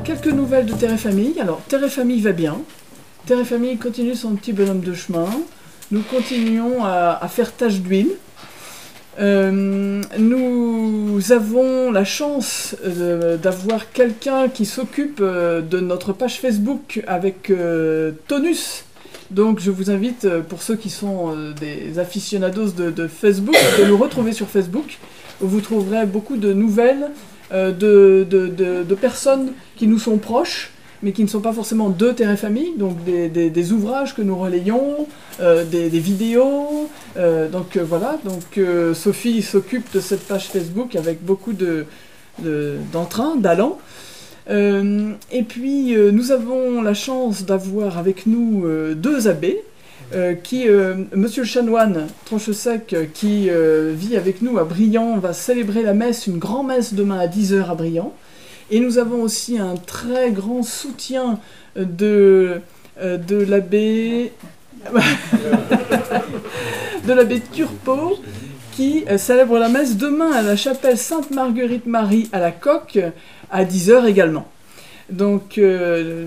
Alors, quelques nouvelles de Terre et Famille. Alors, Terre et Famille va bien. Terre et Famille continue son petit bonhomme de chemin. Nous continuons à faire tâche d'huile. Nous avons la chance d'avoir quelqu'un qui s'occupe de notre page Facebook avec Tonus. Donc je vous invite, pour ceux qui sont des aficionados de Facebook, de nous retrouver sur Facebook, où vous trouverez beaucoup de nouvelles de personnes qui nous sont proches, mais qui ne sont pas forcément de Terre et Famille, donc des ouvrages que nous relayons, des vidéos. Voilà, Sophie s'occupe de cette page Facebook avec beaucoup d'entrain, d'allant. Et puis nous avons la chance d'avoir avec nous deux abbés, Monsieur le chanoine Tronchesec, qui vit avec nous à Briand, va célébrer la messe, une grand-messe demain à 10h à Briand. Et nous avons aussi un très grand soutien de l'abbé de l'abbé Turpot, qui célèbre la messe demain à la chapelle Sainte-Marguerite-Marie à la Coque à 10h également. Donc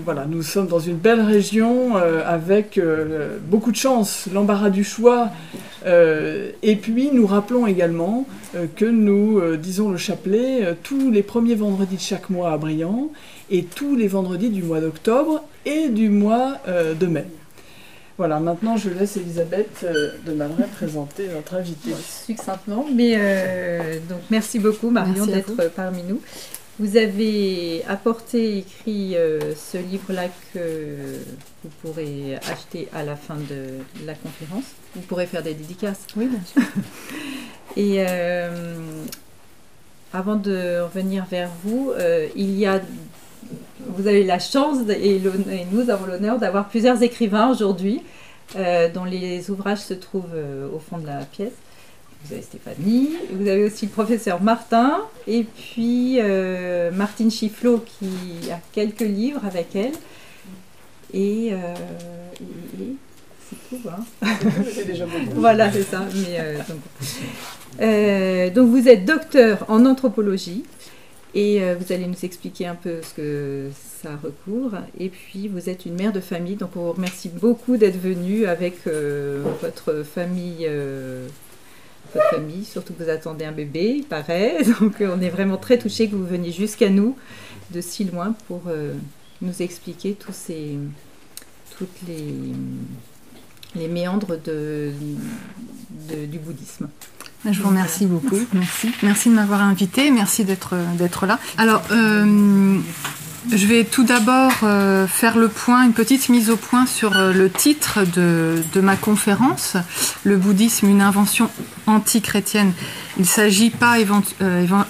voilà, nous sommes dans une belle région avec beaucoup de chance, l'embarras du choix. Et puis nous rappelons également que nous disons le chapelet tous les premiers vendredis de chaque mois à Briand et tous les vendredis du mois d'octobre et du mois de mai. Voilà, maintenant je laisse Elisabeth de Malray présenter notre invitée. Succinctement, mais donc merci beaucoup Marion d'être parmi nous. Vous avez écrit ce livre-là que vous pourrez acheter à la fin de la conférence. Vous pourrez faire des dédicaces. Oui, bien sûr. Et avant de revenir vers vous, vous avez la chance et nous avons l'honneur d'avoir plusieurs écrivains aujourd'hui dont les ouvrages se trouvent au fond de la pièce. Vous avez Stéphanie, vous avez aussi le professeur Martin, et puis Martine Chifflot qui a quelques livres avec elle. Et c'est tout, hein. C'est déjà beaucoup. Voilà, c'est ça. Donc vous êtes docteur en anthropologie, et vous allez nous expliquer un peu ce que ça recouvre. Et puis vous êtes une mère de famille, donc on vous remercie beaucoup d'être venue avec votre famille. Surtout que vous attendez un bébé, il paraît. Donc on est vraiment très touchés que vous veniez jusqu'à nous, de si loin, pour nous expliquer toutes les méandres du bouddhisme. Je vous remercie beaucoup. Merci de m'avoir invitée. Merci d'être là. Alors, je vais tout d'abord faire une petite mise au point sur le titre de ma conférence, Le bouddhisme, une invention anti-chrétienne. Il ne s'agit pas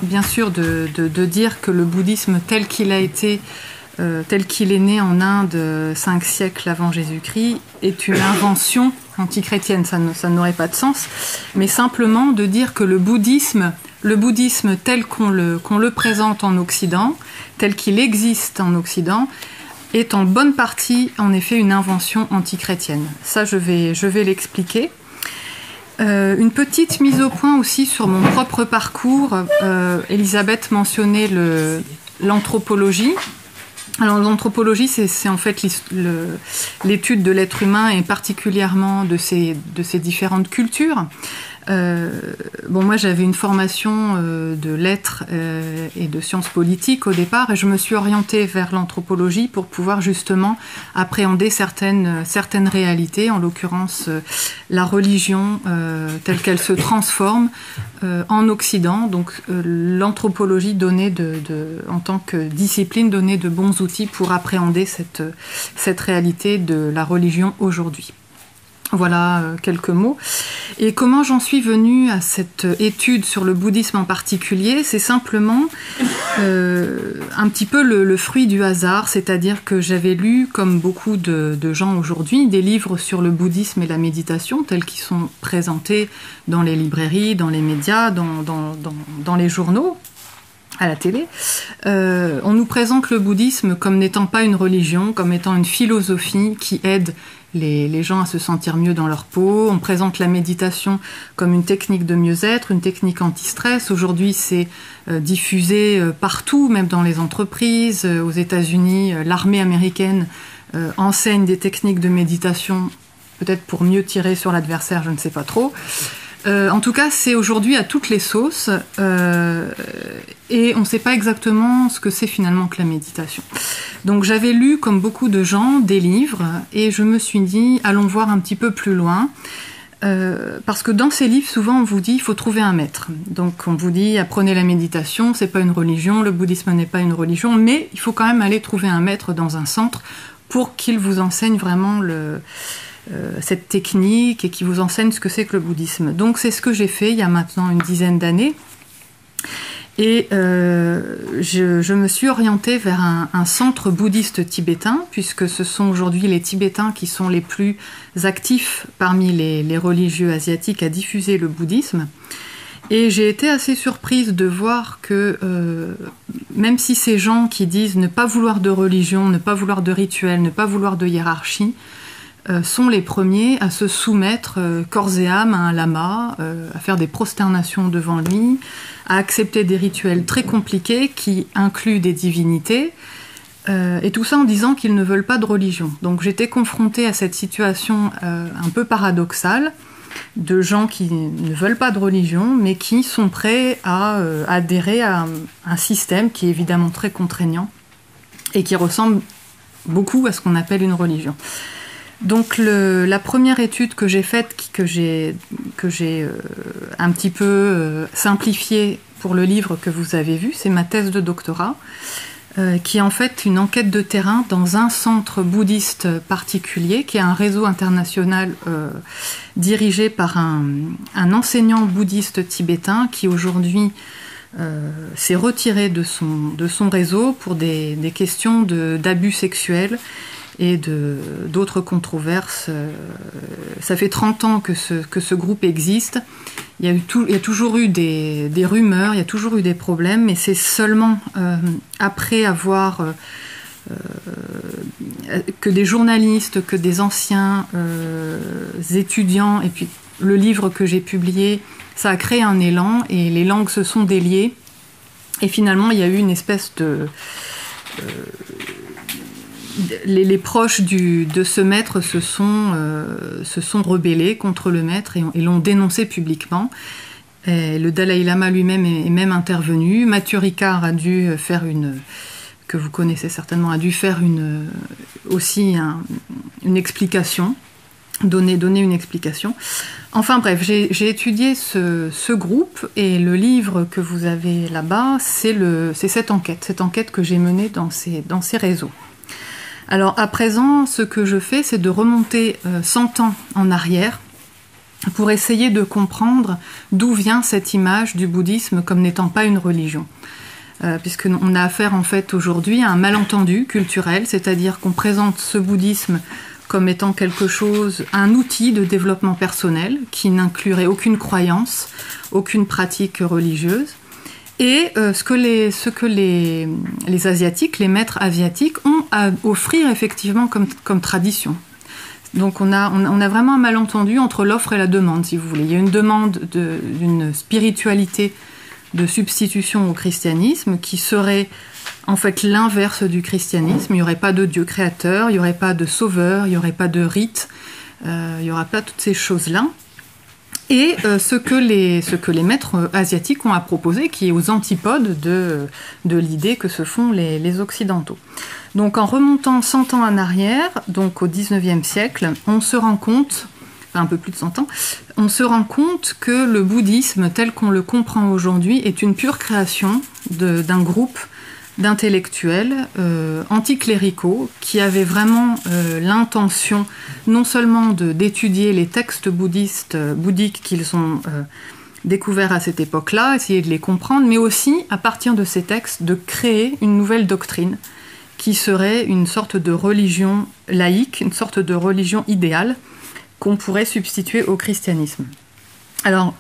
bien sûr de dire que le bouddhisme tel qu'il a été, tel qu'il est né en Inde 5 siècles avant Jésus-Christ, est une invention anti-chrétienne. Ça n'aurait pas de sens, mais simplement de dire que le bouddhisme tel qu'on le présente en Occident, tel qu'il existe en Occident, est en bonne partie, en effet, une invention anti-chrétienne. Ça, je vais l'expliquer. Une petite mise au point aussi sur mon propre parcours. Elisabeth mentionnait l'anthropologie. Alors l'anthropologie, c'est en fait l'étude de l'être humain et particulièrement de ses différentes cultures. Moi j'avais une formation de lettres et de sciences politiques au départ, et je me suis orientée vers l'anthropologie pour pouvoir justement appréhender certaines réalités, en l'occurrence la religion telle qu'elle se transforme en Occident. Donc l'anthropologie donnait en tant que discipline donnait de bons outils pour appréhender cette réalité de la religion aujourd'hui. Voilà quelques mots. Et comment j'en suis venue à cette étude sur le bouddhisme en particulier, c'est simplement un petit peu le fruit du hasard, c'est-à-dire que j'avais lu, comme beaucoup de gens aujourd'hui, des livres sur le bouddhisme et la méditation, tels qu'ils sont présentés dans les librairies, dans les médias, dans les journaux, à la télé. On nous présente le bouddhisme comme n'étant pas une religion, comme étant une philosophie qui aide les gens à se sentir mieux dans leur peau. On présente la méditation comme une technique de mieux-être, une technique anti-stress. Aujourd'hui, c'est diffusé partout, même dans les entreprises. Aux États-Unis, l'armée américaine enseigne des techniques de méditation, peut-être pour mieux tirer sur l'adversaire, je ne sais pas trop. En tout cas, c'est aujourd'hui à toutes les sauces et on ne sait pas exactement ce que c'est finalement que la méditation. Donc j'avais lu, comme beaucoup de gens, des livres et je me suis dit, allons voir un petit peu plus loin. Parce que dans ces livres, souvent on vous dit, il faut trouver un maître. Donc on vous dit, apprenez la méditation, c'est pas une religion, le bouddhisme n'est pas une religion, mais il faut quand même aller trouver un maître dans un centre pour qu'il vous enseigne vraiment cette technique et qui vous enseigne ce que c'est que le bouddhisme. Donc c'est ce que j'ai fait il y a maintenant une dizaine d'années. Et je me suis orientée vers un centre bouddhiste tibétain, puisque ce sont aujourd'hui les Tibétains qui sont les plus actifs parmi les religieux asiatiques à diffuser le bouddhisme. Et j'ai été assez surprise de voir que même si ces gens qui disent ne pas vouloir de religion, ne pas vouloir de rituel, ne pas vouloir de hiérarchie, sont les premiers à se soumettre corps et âme à un lama, à faire des prosternations devant lui, à accepter des rituels très compliqués qui incluent des divinités, et tout ça en disant qu'ils ne veulent pas de religion. Donc j'étais confrontée à cette situation un peu paradoxale, de gens qui ne veulent pas de religion, mais qui sont prêts à adhérer à un système qui est évidemment très contraignant et qui ressemble beaucoup à ce qu'on appelle une religion. Donc la première étude que j'ai faite, que j'ai un petit peu simplifiée pour le livre que vous avez vu, c'est ma thèse de doctorat, qui est en fait une enquête de terrain dans un centre bouddhiste particulier, qui est un réseau international dirigé par un enseignant bouddhiste tibétain qui aujourd'hui s'est retiré de son réseau pour des questions d'abus sexuels et d'autres controverses. Ça fait 30 ans que ce groupe existe. Il y a toujours eu des rumeurs, il y a toujours eu des problèmes, mais c'est seulement après avoir que des journalistes, que des anciens étudiants, et puis le livre que j'ai publié, ça a créé un élan, et les langues se sont déliées. Et finalement, il y a eu une espèce de... Les proches de ce maître se sont rebellés contre le maître et l'ont dénoncé publiquement. Et le Dalai Lama lui-même est même intervenu. Mathieu Ricard a dû faire que vous connaissez certainement, a dû faire aussi une explication, donner une explication. Enfin bref, j'ai étudié ce groupe, et le livre que vous avez là-bas, c'est cette enquête que j'ai menée dans ces réseaux. Alors à présent, ce que je fais, c'est de remonter 100 ans en arrière pour essayer de comprendre d'où vient cette image du bouddhisme comme n'étant pas une religion. Puisqu'on a affaire en fait aujourd'hui à un malentendu culturel, c'est-à-dire qu'on présente ce bouddhisme comme étant quelque chose, un outil de développement personnel qui n'inclurait aucune croyance, aucune pratique religieuse. Et ce que les Asiatiques, les maîtres asiatiques, ont à offrir effectivement comme tradition. Donc on a vraiment un malentendu entre l'offre et la demande, si vous voulez. Il y a une demande d'une spiritualité de substitution au christianisme qui serait en fait l'inverse du christianisme. Il n'y aurait pas de Dieu créateur, il n'y aurait pas de sauveur, il n'y aurait pas de rite, il n'y aurait pas toutes ces choses-là. Et ce que les maîtres asiatiques ont à proposer, qui est aux antipodes de l'idée que se font les Occidentaux. Donc en remontant 100 ans en arrière, donc au 19e siècle, on se rend compte, enfin un peu plus de 100 ans, on se rend compte que le bouddhisme tel qu'on le comprend aujourd'hui est une pure création d'un groupe d'intellectuels anticléricaux qui avaient vraiment l'intention non seulement d'étudier les textes bouddhiques qu'ils ont découverts à cette époque-là, essayer de les comprendre, mais aussi, à partir de ces textes, de créer une nouvelle doctrine qui serait une sorte de religion laïque, une sorte de religion idéale qu'on pourrait substituer au christianisme. Alors,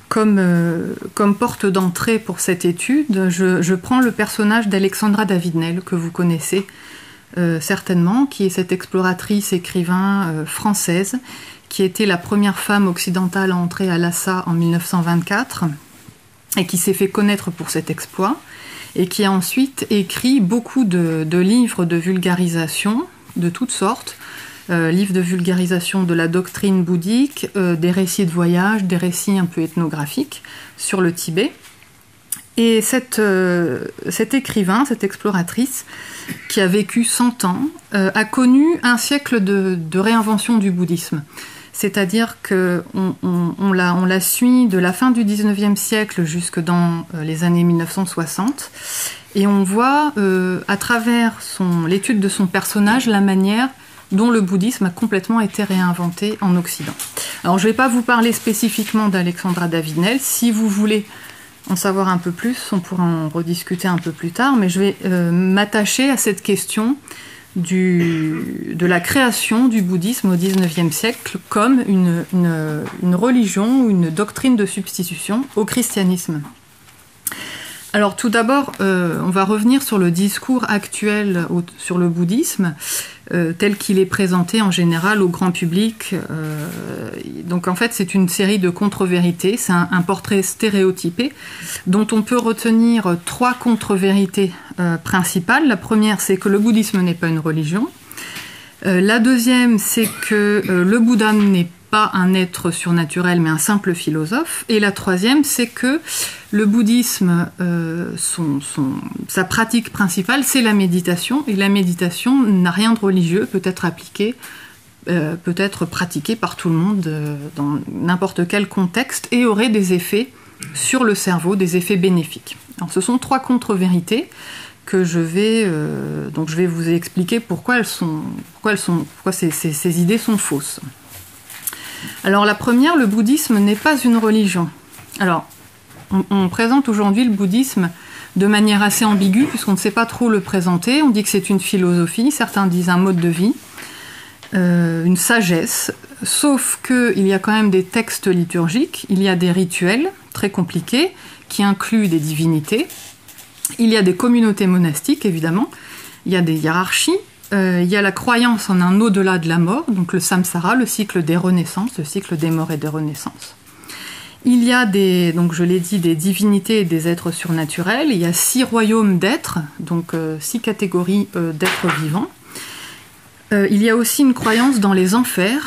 comme porte d'entrée pour cette étude, je prends le personnage d'Alexandra David-Néel, que vous connaissez certainement, qui est cette exploratrice écrivain française, qui a été la première femme occidentale à entrer à Lhasa en 1924 et qui s'est fait connaître pour cet exploit et qui a ensuite écrit beaucoup de livres de vulgarisation de toutes sortes, livres de vulgarisation de la doctrine bouddhique, des récits de voyage, des récits un peu ethnographiques sur le Tibet. Et cet écrivain, cette exploratrice, qui a vécu 100 ans, a connu un siècle de réinvention du bouddhisme. C'est-à-dire qu'on la suit de la fin du 19e siècle jusque dans les années 1960, et on voit à travers l'étude de son personnage la manière dont le bouddhisme a complètement été réinventé en Occident. Alors je ne vais pas vous parler spécifiquement d'Alexandra Davinel, si vous voulez en savoir un peu plus, on pourra en rediscuter un peu plus tard, mais je vais m'attacher à cette question de la création du bouddhisme au XIXe siècle comme une religion ou une doctrine de substitution au christianisme. Alors tout d'abord, on va revenir sur le discours actuel sur le bouddhisme, tel qu'il est présenté en général au grand public. Donc en fait, c'est une série de contre-vérités, c'est un portrait stéréotypé dont on peut retenir 3 contre-vérités principales. La première, c'est que le bouddhisme n'est pas une religion. La deuxième, c'est que le Bouddha n'est pas un être surnaturel, mais un simple philosophe. Et la troisième, c'est que le bouddhisme, sa pratique principale, c'est la méditation. Et la méditation n'a rien de religieux, peut être appliquée, peut être pratiquée par tout le monde dans n'importe quel contexte et aurait des effets sur le cerveau, des effets bénéfiques. Alors, ce sont 3 contre-vérités que je vais vous expliquer pourquoi ces idées sont fausses. Alors la première, le bouddhisme n'est pas une religion. Alors, on présente aujourd'hui le bouddhisme de manière assez ambiguë, puisqu'on ne sait pas trop le présenter. On dit que c'est une philosophie, certains disent un mode de vie, une sagesse, sauf qu'il y a quand même des textes liturgiques, il y a des rituels très compliqués, qui incluent des divinités, il y a des communautés monastiques, évidemment, il y a des hiérarchies, il y a la croyance en un au-delà de la mort, donc le samsara, le cycle des renaissances, le cycle des morts et des renaissances. Il y a donc je l'ai dit, des divinités et des êtres surnaturels. Il y a 6 royaumes d'êtres, donc 6 catégories d'êtres vivants. Il y a aussi une croyance dans les enfers,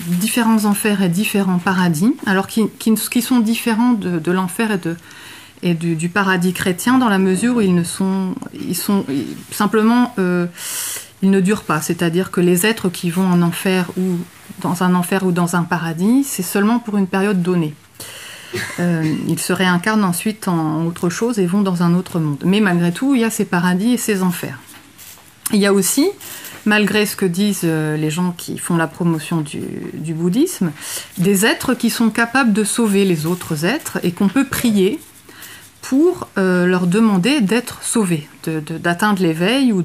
différents enfers et différents paradis, alors qui sont différents de l'enfer et du paradis chrétien, dans la mesure où ils ne durent pas. C'est-à-dire que les êtres qui vont en enfer ou dans un paradis, c'est seulement pour une période donnée. Ils se réincarnent ensuite en autre chose et vont dans un autre monde. Mais malgré tout, il y a ces paradis et ces enfers. Il y a aussi, malgré ce que disent les gens qui font la promotion du bouddhisme, des êtres qui sont capables de sauver les autres êtres et qu'on peut prier pour leur demander d'être sauvés, d'atteindre l'éveil ou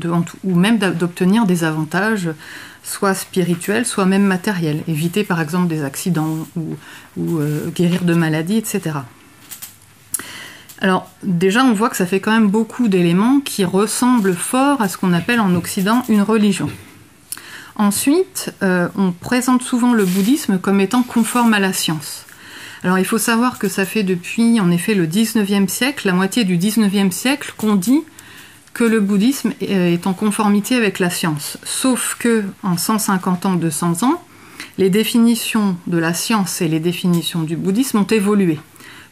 même d'obtenir des avantages, soit spirituels, soit même matériels. Éviter par exemple des accidents ou guérir de maladies, etc. Alors déjà, on voit que ça fait quand même beaucoup d'éléments qui ressemblent fort à ce qu'on appelle en Occident une religion. Ensuite, on présente souvent le bouddhisme comme étant conforme à la science. Alors il faut savoir que ça fait depuis en effet le 19e siècle, la moitié du 19e siècle, qu'on dit que le bouddhisme est en conformité avec la science. Sauf que en 150 ans, 200 ans, les définitions de la science et les définitions du bouddhisme ont évolué.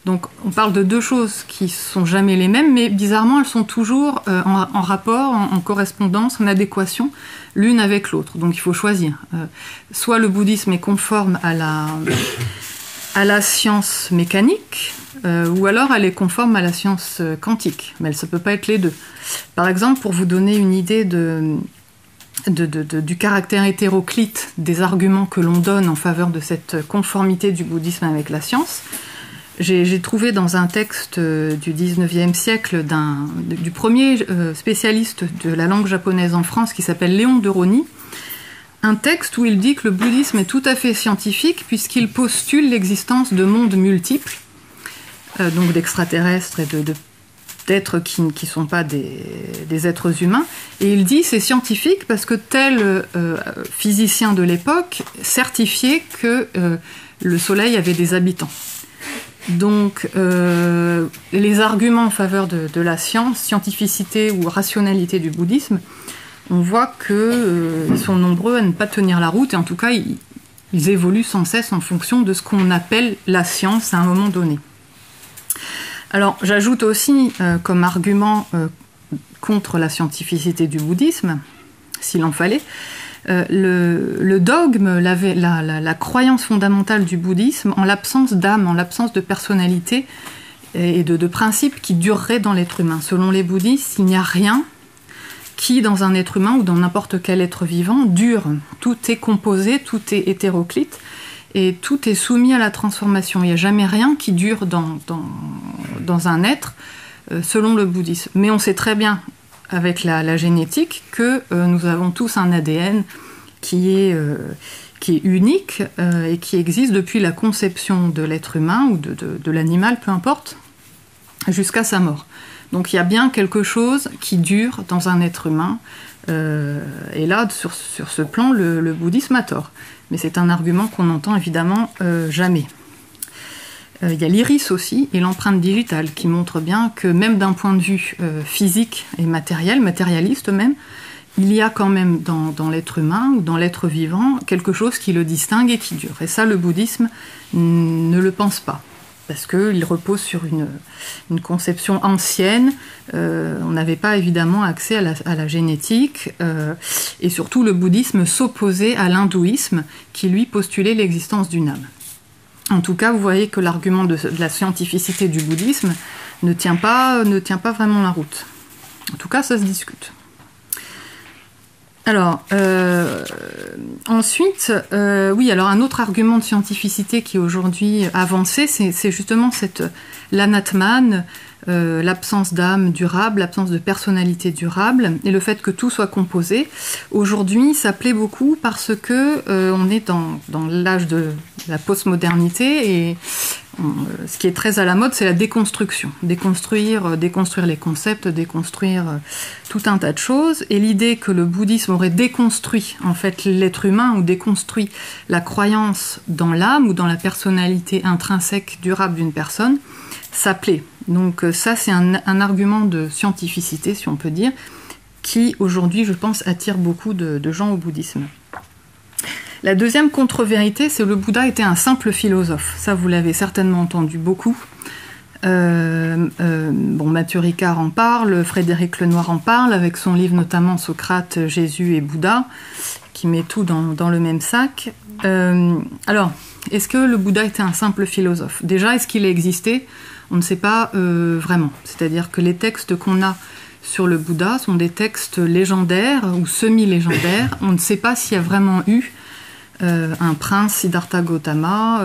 Donc on parle de 2 choses qui ne sont jamais les mêmes, mais bizarrement elles sont toujours en rapport, en correspondance, en adéquation l'une avec l'autre. Donc il faut choisir. Soit le bouddhisme est conforme à la science mécanique, ou alors elle est conforme à la science quantique, mais ça ne peut pas être les deux. Par exemple, pour vous donner une idée du caractère hétéroclite des arguments que l'on donne en faveur de cette conformité du bouddhisme avec la science, j'ai trouvé dans un texte du 19e siècle du premier spécialiste de la langue japonaise en France qui s'appelle Léon de Rosny, un texte où il dit que le bouddhisme est tout à fait scientifique puisqu'il postule l'existence de mondes multiples, donc d'extraterrestres et d'êtres qui ne sont pas des êtres humains. Et il dit c'est scientifique parce que tel physicien de l'époque certifiait que le Soleil avait des habitants. Donc les arguments en faveur de la scientificité ou rationalité du bouddhisme, on voit qu'ils sont nombreux à ne pas tenir la route, et en tout cas ils évoluent sans cesse en fonction de ce qu'on appelle la science à un moment donné. Alors, j'ajoute aussi comme argument contre la scientificité du bouddhisme, s'il en fallait, le dogme, la croyance fondamentale du bouddhisme en l'absence d'âme, en l'absence de personnalité et de principes qui dureraient dans l'être humain. Selon les bouddhistes, il n'y a rien qui, dans un être humain ou dans n'importe quel être vivant, dure. Tout est composé, tout est hétéroclite. Et tout est soumis à la transformation. Il n'y a jamais rien qui dure dans un être, selon le bouddhisme. Mais on sait très bien, avec la génétique, que nous avons tous un ADN qui est unique et qui existe depuis la conception de l'être humain ou de l'animal, peu importe, jusqu'à sa mort. Donc il y a bien quelque chose qui dure dans un être humain. Et là, sur ce plan, le bouddhisme a tort. Mais c'est un argument qu'on n'entend évidemment jamais. Il y a l'iris aussi et l'empreinte digitale qui montrent bien que même d'un point de vue physique et matérialiste même, il y a quand même dans l'être humain ou dans l'être vivant quelque chose qui le distingue et qui dure. Et ça, le bouddhisme ne le pense pas. Parce qu'il repose sur une conception ancienne. On n'avait pas évidemment accès à la génétique. Et surtout, le bouddhisme s'opposait à l'hindouisme, qui lui postulait l'existence d'une âme. En tout cas, vous voyez que l'argument de la scientificité du bouddhisme ne tient pas vraiment la route. En tout cas, ça se discute. Alors, ensuite, alors un autre argument de scientificité qui est aujourd'hui avancé, c'est justement l'anatman, l'absence d'âme durable, l'absence de personnalité durable, et le fait que tout soit composé. Aujourd'hui, ça plaît beaucoup parce que on est dans l'âge de la postmodernité, et ce qui est très à la mode, c'est la déconstruction. Déconstruire les concepts, déconstruire tout un tas de choses. Et l'idée que le bouddhisme aurait déconstruit en fait l'être humain ou déconstruit la croyance dans l'âme ou dans la personnalité intrinsèque durable d'une personne, ça plaît. Donc ça, c'est un argument de scientificité, si on peut dire, qui aujourd'hui, je pense, attire beaucoup de gens au bouddhisme. La deuxième contre-vérité, c'est que le Bouddha était un simple philosophe. Ça, vous l'avez certainement entendu beaucoup. Mathieu Ricard en parle, Frédéric Lenoir en parle, avec son livre notamment Socrate, Jésus et Bouddha, qui met tout dans le même sac. Alors, est-ce que le Bouddha était un simple philosophe ? Déjà, est-ce qu'il a existé ? On ne sait pas vraiment. C'est-à-dire que les textes qu'on a sur le Bouddha sont des textes légendaires ou semi-légendaires. On ne sait pas s'il y a vraiment eu un prince Siddhartha Gautama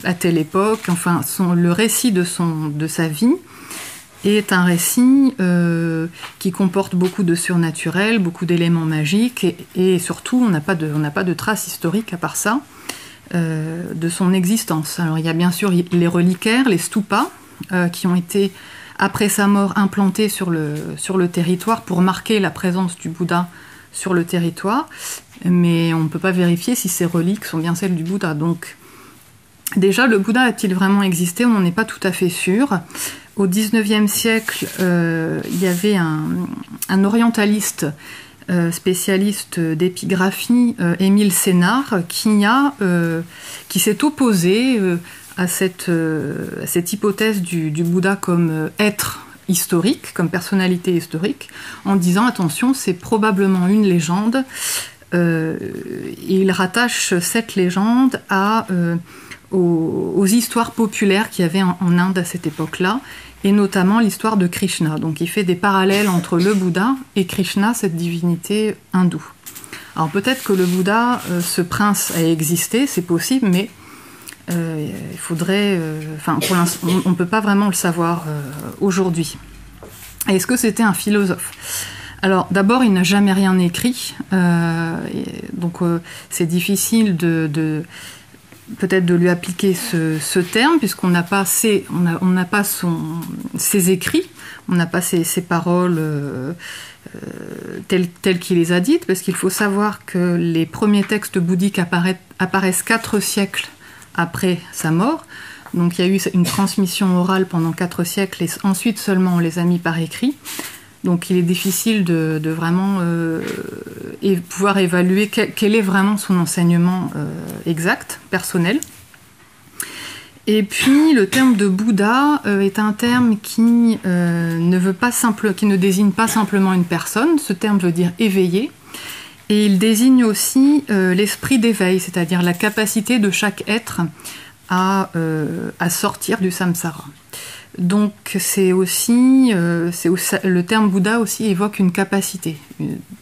à telle époque. Enfin, le récit de sa vie est un récit qui comporte beaucoup de surnaturel, beaucoup d'éléments magiques, et surtout on n'a pas de traces historiques à part ça de son existence. Alors il y a bien sûr les reliquaires, les stupas, qui ont été après sa mort implantés sur le territoire pour marquer la présence du Bouddha sur le territoire, mais on ne peut pas vérifier si ces reliques sont bien celles du Bouddha. Donc déjà, le Bouddha a-t-il vraiment existé ? On n'en est pas tout à fait sûr. Au XIXe siècle, il y avait un orientaliste spécialiste d'épigraphie, Émile Sénard, qui s'est opposé à cette hypothèse du Bouddha comme être historique, comme personnalité historique, en disant attention, c'est probablement une légende. Et il rattache cette légende aux histoires populaires qu'il y avait en Inde à cette époque-là, et notamment l'histoire de Krishna. Donc il fait des parallèles entre le Bouddha et Krishna, cette divinité hindoue. Alors peut-être que le Bouddha, ce prince, a existé, c'est possible, mais il faudrait... pour l'instant, on ne peut pas vraiment le savoir aujourd'hui. Et est-ce que c'était un philosophe ? Alors d'abord, il n'a jamais rien écrit, donc c'est difficile peut-être de lui appliquer ce terme, puisqu'on n'a pas, ses écrits, on n'a pas ses paroles telles qu'il les a dites, parce qu'il faut savoir que les premiers textes bouddhiques apparaissent 4 siècles après sa mort. Donc il y a eu une transmission orale pendant 4 siècles, et ensuite seulement on les a mis par écrit. Donc il est difficile de vraiment pouvoir évaluer quel est vraiment son enseignement exact, personnel. Et puis le terme de Bouddha est un terme qui ne désigne pas simplement une personne. Ce terme veut dire éveillé. Et il désigne aussi l'esprit d'éveil, c'est-à-dire la capacité de chaque être à sortir du samsara. Donc le terme Bouddha aussi évoque une capacité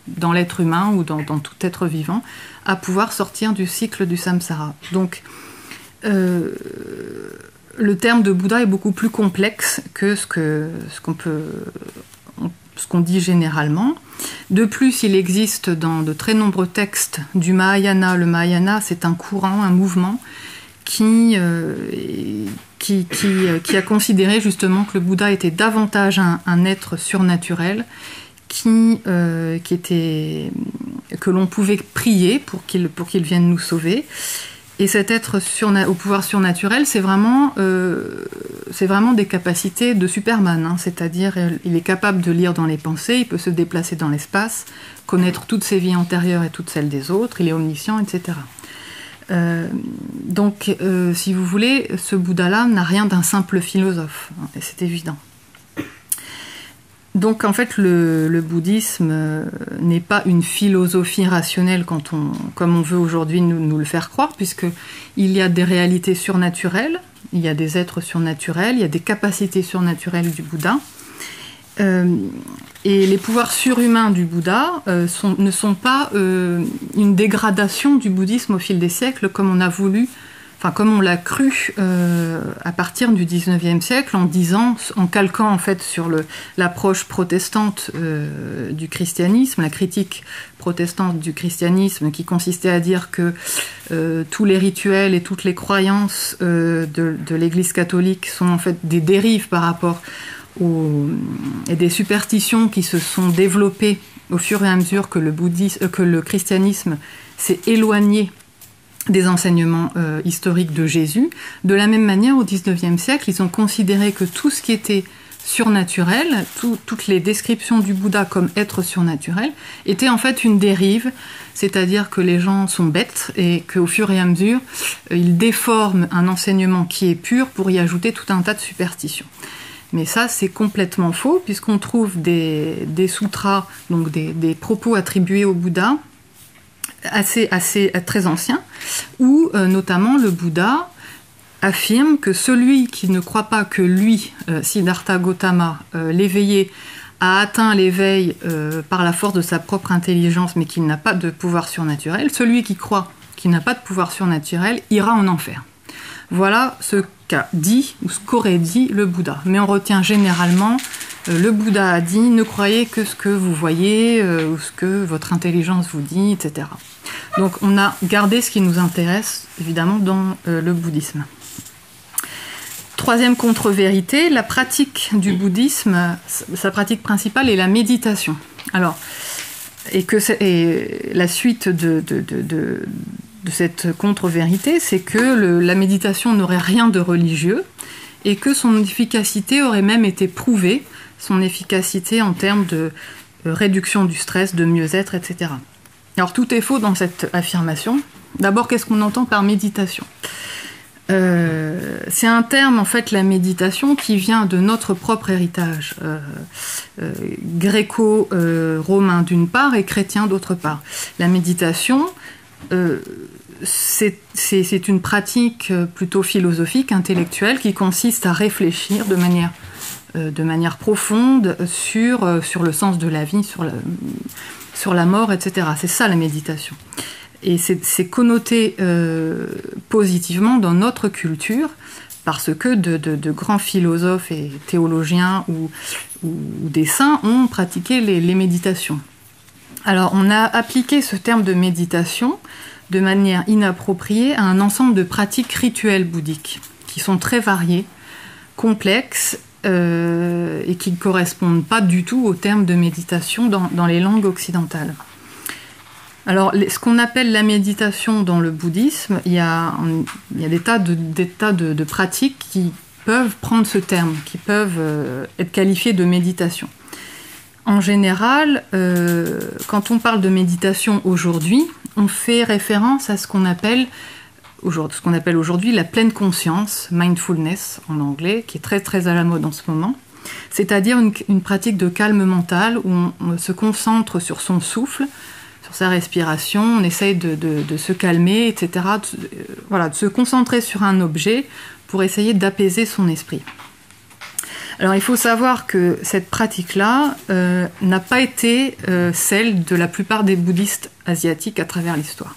dans l'être humain ou dans tout être vivant à pouvoir sortir du cycle du samsara. Donc le terme de Bouddha est beaucoup plus complexe que ce qu'on dit généralement. De plus, il existe dans de très nombreux textes du Mahayana. Le Mahayana, c'est un courant, un mouvement qui a considéré justement que le Bouddha était davantage un être surnaturel que l'on pouvait prier pour qu'il vienne nous sauver. Et cet être au pouvoir surnaturel, c'est vraiment des capacités de Superman, hein. C'est-à-dire il est capable de lire dans les pensées, il peut se déplacer dans l'espace, connaître toutes ses vies antérieures et toutes celles des autres, il est omniscient, etc. Donc, si vous voulez, ce Bouddha-là n'a rien d'un simple philosophe, hein, et c'est évident. Donc, en fait, le bouddhisme n'est pas une philosophie rationnelle comme on veut aujourd'hui nous le faire croire, puisqu'il y a des réalités surnaturelles, il y a des êtres surnaturels, il y a des capacités surnaturelles du Bouddha. Et les pouvoirs surhumains du Bouddha ne sont pas une dégradation du bouddhisme au fil des siècles, comme on l'a cru à partir du XIXe siècle, en calquant en fait sur l'approche protestante du christianisme, la critique protestante du christianisme, qui consistait à dire que tous les rituels et toutes les croyances de l'Église catholique sont en fait des dérives par rapport et des superstitions qui se sont développées au fur et à mesure que le christianisme s'est éloigné des enseignements historiques de Jésus. De la même manière, au XIXe siècle, ils ont considéré que tout ce qui était surnaturel, toutes les descriptions du Bouddha comme être surnaturel, était en fait une dérive, c'est-à-dire que les gens sont bêtes et qu'au fur et à mesure, ils déforment un enseignement qui est pur pour y ajouter tout un tas de superstitions. Mais ça, c'est complètement faux, puisqu'on trouve des sutras, donc des propos attribués au Bouddha, très anciens, où notamment le Bouddha affirme que celui qui ne croit pas que lui, Siddhartha Gautama, l'éveillé, a atteint l'éveil par la force de sa propre intelligence, mais qu'il n'a pas de pouvoir surnaturel, celui qui croit qu'il n'a pas de pouvoir surnaturel ira en enfer. Voilà ce qu'a dit, ou ce qu'aurait dit le Bouddha. Mais on retient généralement, le Bouddha a dit, ne croyez que ce que vous voyez, ou ce que votre intelligence vous dit, etc. Donc on a gardé ce qui nous intéresse, évidemment, dans le bouddhisme. Troisième contre-vérité, la pratique du bouddhisme, sa pratique principale est la méditation. Alors, et la suite de cette contre-vérité, c'est que la méditation n'aurait rien de religieux et que son efficacité aurait même été prouvée, son efficacité en termes de réduction du stress, de mieux-être, etc. Alors tout est faux dans cette affirmation. D'abord, qu'est-ce qu'on entend par méditation ? C'est un terme, en fait, la méditation, qui vient de notre propre héritage gréco-romain d'une part et chrétien d'autre part. La méditation, c'est une pratique plutôt philosophique, intellectuelle, qui consiste à réfléchir de manière profonde sur le sens de la vie, sur la mort, etc. C'est ça la méditation. Et c'est connoté positivement dans notre culture, parce que de grands philosophes et théologiens ou des saints ont pratiqué les méditations. Alors on a appliqué ce terme de méditation de manière inappropriée à un ensemble de pratiques rituelles bouddhiques qui sont très variées, complexes et qui ne correspondent pas du tout au terme de méditation dans les langues occidentales. Alors, ce qu'on appelle la méditation dans le bouddhisme, il y a des tas de pratiques qui peuvent prendre ce terme, qui peuvent être qualifiées de méditation. En général, quand on parle de méditation aujourd'hui, on fait référence à ce qu'on appelle aujourd'hui la pleine conscience, mindfulness en anglais, qui est très très à la mode en ce moment. C'est-à-dire une pratique de calme mental où on se concentre sur son souffle, sur sa respiration, on essaye de se calmer, etc. De se concentrer sur un objet pour essayer d'apaiser son esprit. Alors il faut savoir que cette pratique-là n'a pas été celle de la plupart des bouddhistes asiatiques à travers l'histoire.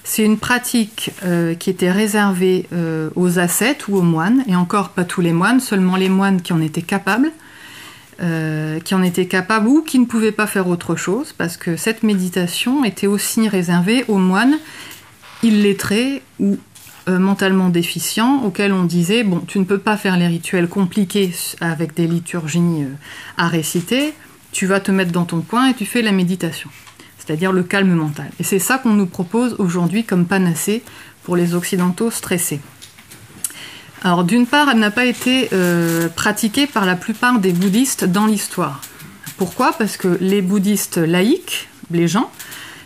C'est une pratique qui était réservée aux ascètes ou aux moines, et encore pas tous les moines, seulement les moines qui en étaient capables, ou qui ne pouvaient pas faire autre chose, parce que cette méditation était aussi réservée aux moines illettrés ou mentalement déficients, auxquels on disait « bon, tu ne peux pas faire les rituels compliqués avec des liturgies à réciter, tu vas te mettre dans ton coin et tu fais la méditation ». C'est-à-dire le calme mental. Et c'est ça qu'on nous propose aujourd'hui comme panacée pour les occidentaux stressés. Alors d'une part, elle n'a pas été pratiquée par la plupart des bouddhistes dans l'histoire. Pourquoi ? Parce que les bouddhistes laïcs, les gens,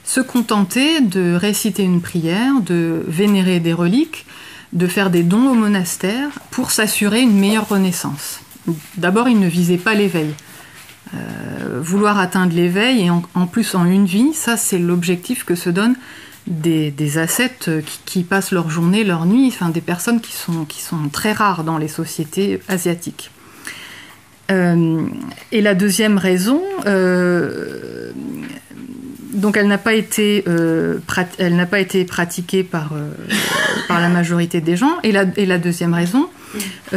se contentaient de réciter une prière, de vénérer des reliques, de faire des dons au monastère pour s'assurer une meilleure renaissance. D'abord, ils ne visaient pas l'éveil. Vouloir atteindre l'éveil et en plus en une vie, ça c'est l'objectif que se donnent des ascètes qui passent leur journée, leur nuit, enfin des personnes qui sont très rares dans les sociétés asiatiques. Et la deuxième raison, donc elle n'a pas été pratiquée par la majorité des gens, et la deuxième raison,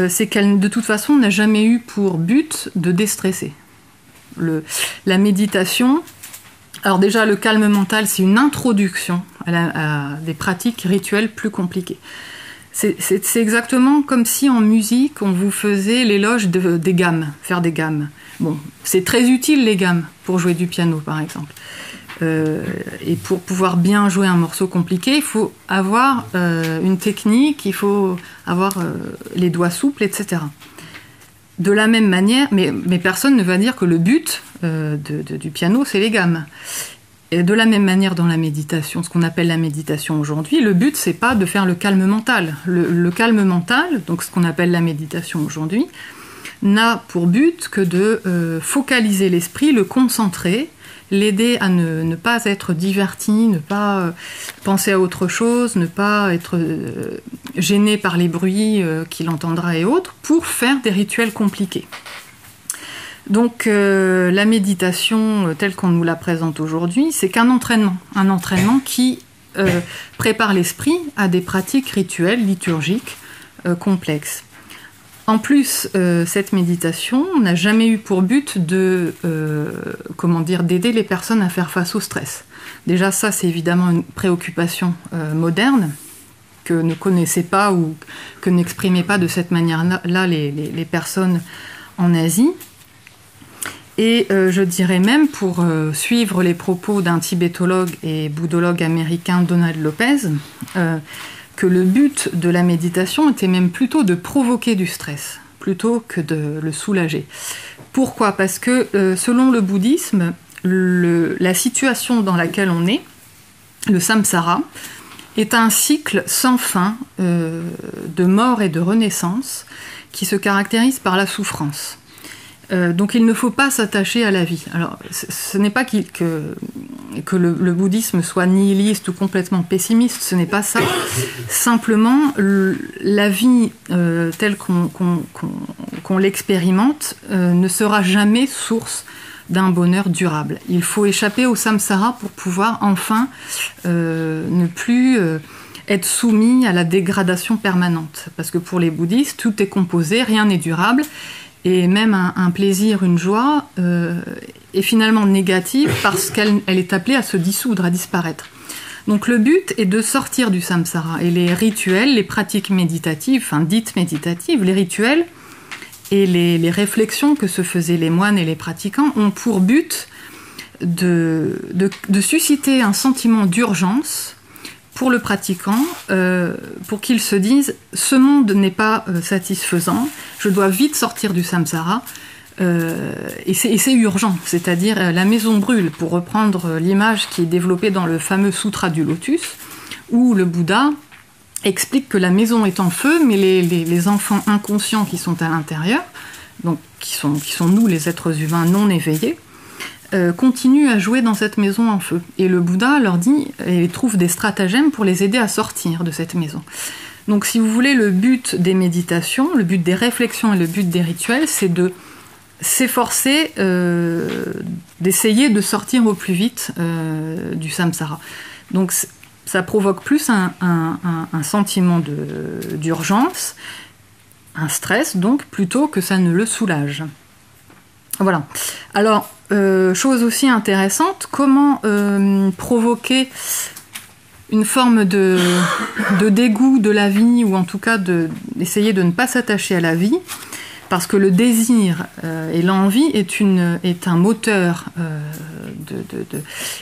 c'est qu'elle de toute façon n'a jamais eu pour but de déstresser. La méditation, alors déjà le calme mental, c'est une introduction à des pratiques rituelles plus compliquées. C'est exactement comme si en musique on vous faisait l'éloge des gammes, faire des gammes. Bon, c'est très utile les gammes pour jouer du piano par exemple. Et pour pouvoir bien jouer un morceau compliqué, il faut avoir une technique, il faut avoir les doigts souples, etc. De la même manière, mais personne ne va dire que le but du piano, c'est les gammes. Et de la même manière dans la méditation, ce qu'on appelle la méditation aujourd'hui, le but, c'est pas de faire le calme mental. Le calme mental, donc ce qu'on appelle la méditation aujourd'hui, n'a pour but que de focaliser l'esprit, le concentrer, l'aider à ne pas être diverti, ne pas penser à autre chose, ne pas être gêné par les bruits qu'il entendra et autres, pour faire des rituels compliqués. Donc la méditation telle qu'on nous la présente aujourd'hui, c'est qu'un entraînement qui prépare l'esprit à des pratiques rituelles, liturgiques, complexes. En plus, cette méditation n'a jamais eu pour but d'aider les personnes à faire face au stress. Déjà, ça, c'est évidemment une préoccupation moderne que ne connaissaient pas ou que n'exprimaient pas de cette manière-là les personnes en Asie. Et je dirais même, pour suivre les propos d'un tibétologue et bouddhologue américain, Donald Lopez, que le but de la méditation était même plutôt de provoquer du stress, plutôt que de le soulager. Pourquoi ? Parce que selon le bouddhisme, la situation dans laquelle on est, le samsara, est un cycle sans fin de mort et de renaissance qui se caractérise par la souffrance. Donc il ne faut pas s'attacher à la vie. Alors ce n'est pas que le bouddhisme soit nihiliste ou complètement pessimiste, ce n'est pas ça. Simplement, la vie telle qu'on l'expérimente ne sera jamais source d'un bonheur durable. Il faut échapper au samsara pour pouvoir enfin ne plus être soumis à la dégradation permanente. Parce que pour les bouddhistes, tout est composé, rien n'est durable. Et même un plaisir, une joie est finalement négative parce qu'elle est appelée à se dissoudre, à disparaître. Donc le but est de sortir du samsara. Et les rituels, les pratiques méditatives, enfin dites méditatives, les rituels et les réflexions que se faisaient les moines et les pratiquants ont pour but de susciter un sentiment d'urgence pour le pratiquant, pour qu'il se dise « ce monde n'est pas satisfaisant, je dois vite sortir du samsara ». Et c'est urgent, c'est-à-dire la maison brûle, pour reprendre l'image qui est développée dans le fameux Sutra du Lotus, où le Bouddha explique que la maison est en feu, mais les enfants inconscients qui sont à l'intérieur, donc qui sont nous les êtres humains non éveillés, continuent à jouer dans cette maison en feu. Et le Bouddha leur dit, et trouve des stratagèmes pour les aider à sortir de cette maison. Donc si vous voulez, le but des méditations, le but des réflexions et le but des rituels, c'est de s'efforcer d'essayer de sortir au plus vite du samsara. Donc ça provoque plus un sentiment d'urgence, un stress donc, plutôt que ça ne le soulage. Voilà. Alors, chose aussi intéressante, comment provoquer une forme de dégoût de la vie, ou en tout cas d'essayer de ne pas s'attacher à la vie, parce que le désir et l'envie est un moteur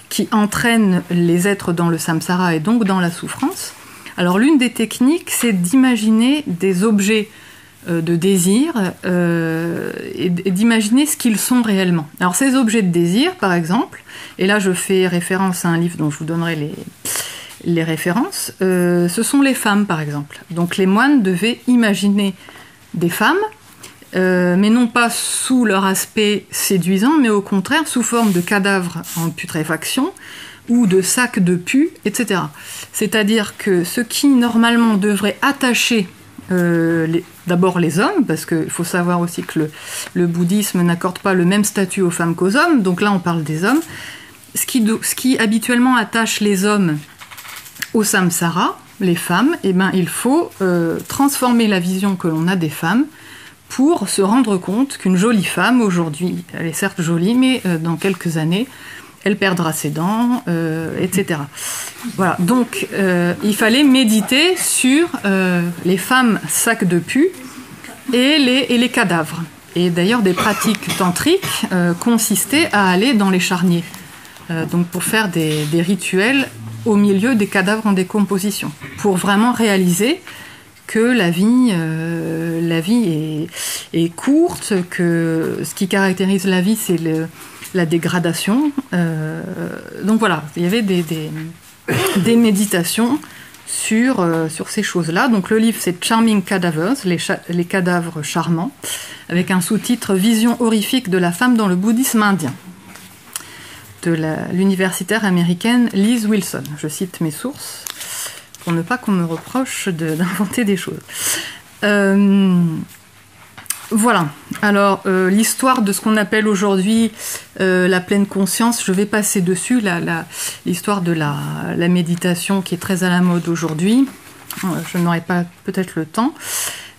qui entraîne les êtres dans le samsara et donc dans la souffrance. Alors l'une des techniques, c'est d'imaginer des objets de désir et d'imaginer ce qu'ils sont réellement. Alors ces objets de désir, par exemple, et là je fais référence à un livre dont je vous donnerai les références, ce sont les femmes, par exemple. Donc les moines devaient imaginer des femmes, mais non pas sous leur aspect séduisant, mais au contraire sous forme de cadavres en putréfaction ou de sacs de pus, etc. C'est-à-dire que ce qui normalement devrait attacher d'abord les hommes, parce qu'il faut savoir aussi que le bouddhisme n'accorde pas le même statut aux femmes qu'aux hommes, donc là on parle des hommes, ce qui habituellement attache les hommes au samsara, les femmes, eh ben, il faut transformer la vision que l'on a des femmes pour se rendre compte qu'une jolie femme, aujourd'hui, elle est certes jolie, mais dans quelques années, elle perdra ses dents, etc. Voilà, donc il fallait méditer sur les femmes sacs de pus et les cadavres. Et d'ailleurs, des pratiques tantriques consistaient à aller dans les charniers, donc pour faire des rituels au milieu des cadavres en décomposition, pour vraiment réaliser que la vie est courte, que ce qui caractérise la vie, c'est la dégradation. Donc voilà, il y avait des méditations sur ces choses-là. Donc le livre, c'est Charming Cadavers, les cadavres charmants, avec un sous-titre « Vision horrifique de la femme dans le bouddhisme indien » de l'universitaire américaine Liz Wilson. Je cite mes sources pour ne pas qu'on me reproche d'inventer des choses. Voilà. Alors, l'histoire de ce qu'on appelle aujourd'hui la pleine conscience, je vais passer dessus, l'histoire de la méditation qui est très à la mode aujourd'hui. Je n'aurai pas peut-être le temps.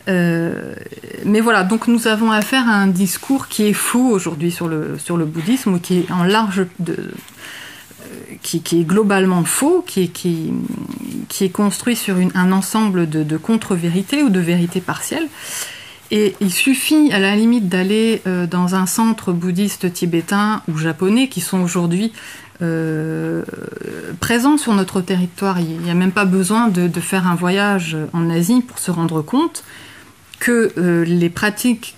Mais voilà, donc nous avons affaire à un discours qui est faux aujourd'hui sur le bouddhisme, qui est en large qui est globalement faux, qui est construit sur un ensemble de contre-vérités ou de vérités partielles. Et il suffit à la limite d'aller dans un centre bouddhiste tibétain ou japonais qui sont aujourd'hui présents sur notre territoire. Il n'y a même pas besoin de faire un voyage en Asie pour se rendre compte que les pratiques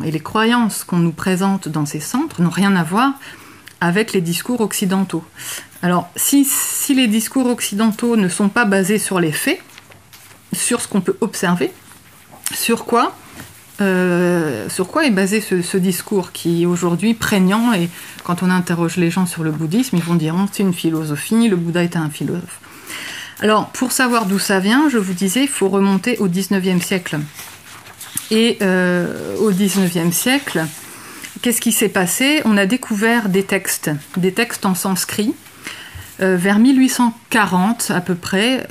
et les croyances qu'on nous présente dans ces centres n'ont rien à voir avec les discours occidentaux. Alors, si les discours occidentaux ne sont pas basés sur les faits, sur ce qu'on peut observer, sur quoi est basé ce discours qui est aujourd'hui prégnant, et quand on interroge les gens sur le bouddhisme, ils vont dire « c'est une philosophie, le Bouddha était un philosophe ». Alors, pour savoir d'où ça vient, je vous disais, il faut remonter au XIXe siècle. Et au XIXe siècle, qu'est-ce qui s'est passé ? On a découvert des textes en sanskrit, vers 1840 à peu près,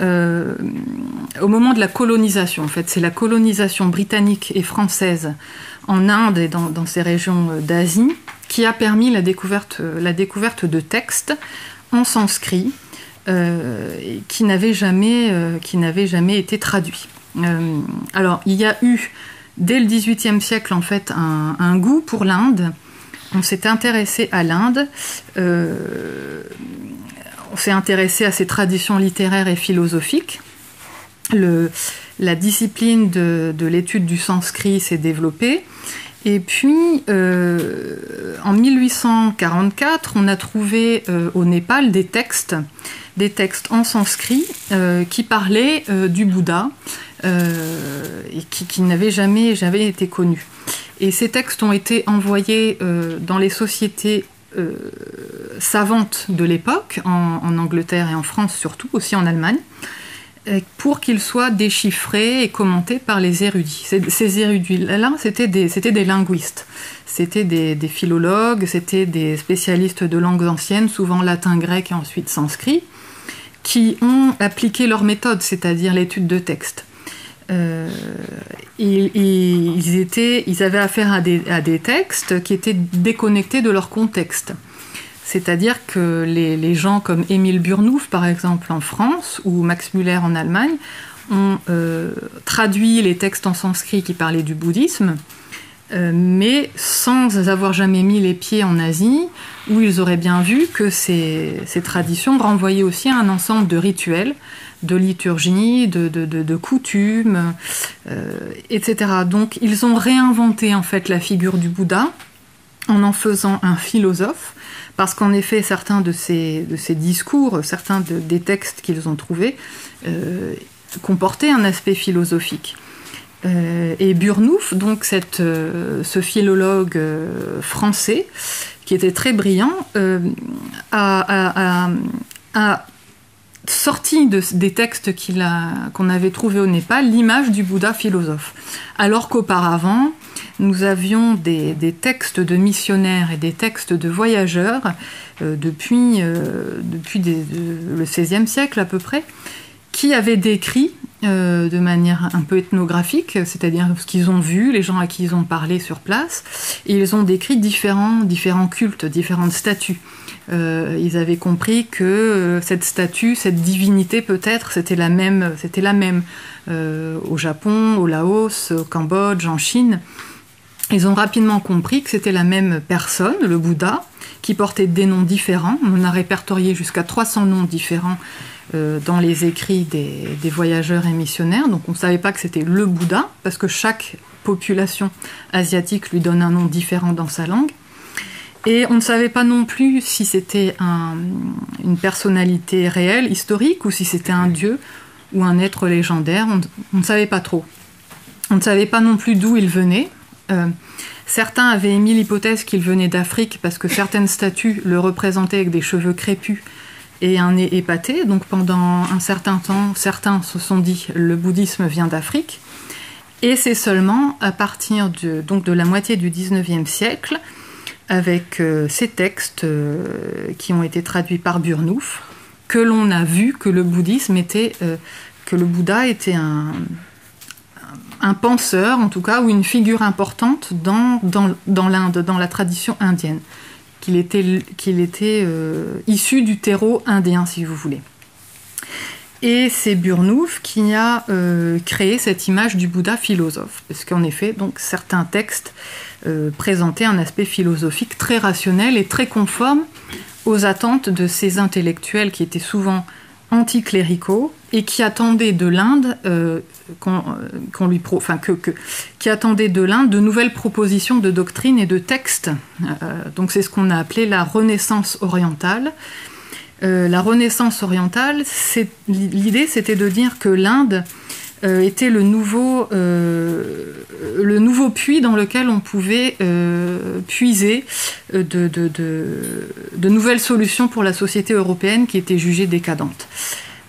au moment de la colonisation. En fait, c'est la colonisation britannique et française en Inde et dans ces régions d'Asie qui a permis la découverte de textes en sanskrit qui n'avait jamais été traduit. Alors, il y a eu, dès le XVIIIe siècle, en fait, un goût pour l'Inde. On s'est intéressé à l'Inde, on s'est intéressé à ses traditions littéraires et philosophiques. La discipline de l'étude du sanskrit s'est développée. Et puis, en 1844, on a trouvé au Népal des textes en sanskrit qui parlaient du Bouddha et qui n'avaient jamais été connus. Et ces textes ont été envoyés dans les sociétés savantes de l'époque, en Angleterre et en France surtout, aussi en Allemagne, pour qu'ils soient déchiffrés et commentés par les érudits. Ces érudits-là, c'était des linguistes, c'était des philologues, c'était des spécialistes de langues anciennes, souvent latin, grec et ensuite sanskrit, qui ont appliqué leur méthode, c'est-à-dire l'étude de textes. Ils avaient affaire à des textes qui étaient déconnectés de leur contexte. C'est-à-dire que les gens comme Émile Burnouf, par exemple, en France, ou Max Müller en Allemagne, ont traduit les textes en sanskrit qui parlaient du bouddhisme, mais sans avoir jamais mis les pieds en Asie, où ils auraient bien vu que ces traditions renvoyaient aussi à un ensemble de rituels, de liturgies, de coutumes, etc. Donc ils ont réinventé en fait la figure du Bouddha en faisant un philosophe, parce qu'en effet certains de ces discours, certains des textes qu'ils ont trouvés comportaient un aspect philosophique. Et Burnouf, donc ce philologue français, qui était très brillant, a sorti des textes qu'on avait trouvés au Népal l'image du Bouddha philosophe. Alors qu'auparavant, nous avions des textes de missionnaires et des textes de voyageurs depuis le XVIe siècle à peu près, qui avaient décrit de manière un peu ethnographique, c'est-à-dire ce qu'ils ont vu, les gens à qui ils ont parlé sur place, et ils ont décrit différents cultes, différentes statues. Ils avaient compris que cette statue, cette divinité peut-être, c'était la même au Japon, au Laos, au Cambodge, en Chine. Ils ont rapidement compris que c'était la même personne, le Bouddha, qui portait des noms différents. On a répertorié jusqu'à 300 noms différents dans les écrits des voyageurs et missionnaires. Donc on ne savait pas que c'était le Bouddha, parce que chaque population asiatique lui donne un nom différent dans sa langue. Et on ne savait pas non plus si c'était une personnalité réelle, historique, ou si c'était un dieu ou un être légendaire. On ne savait pas trop. On ne savait pas non plus d'où il venait. Certains avaient émis l'hypothèse qu'il venait d'Afrique parce que certaines statues le représentaient avec des cheveux crépus et un nez épaté. Donc pendant un certain temps, certains se sont dit le bouddhisme vient d'Afrique. Et c'est seulement à partir de la moitié du XIXe siècle, avec ces textes qui ont été traduits par Burnouf, que l'on a vu que le Bouddha était un penseur, en tout cas, ou une figure importante dans l'Inde, dans la tradition indienne, qu'il était issu du terreau indien, si vous voulez. Et c'est Burnouf qui a créé cette image du Bouddha philosophe, parce qu'en effet, donc, certains textes présentaient un aspect philosophique très rationnel et très conforme aux attentes de ces intellectuels qui étaient souvent anticléricaux et qui attendaient de l'Inde qui attendaient de l'Inde de nouvelles propositions de doctrines et de textes. Donc c'est ce qu'on a appelé la Renaissance orientale. La Renaissance orientale, l'idée c'était de dire que l'Inde était le nouveau puits dans lequel on pouvait puiser de nouvelles solutions pour la société européenne qui était jugée décadente.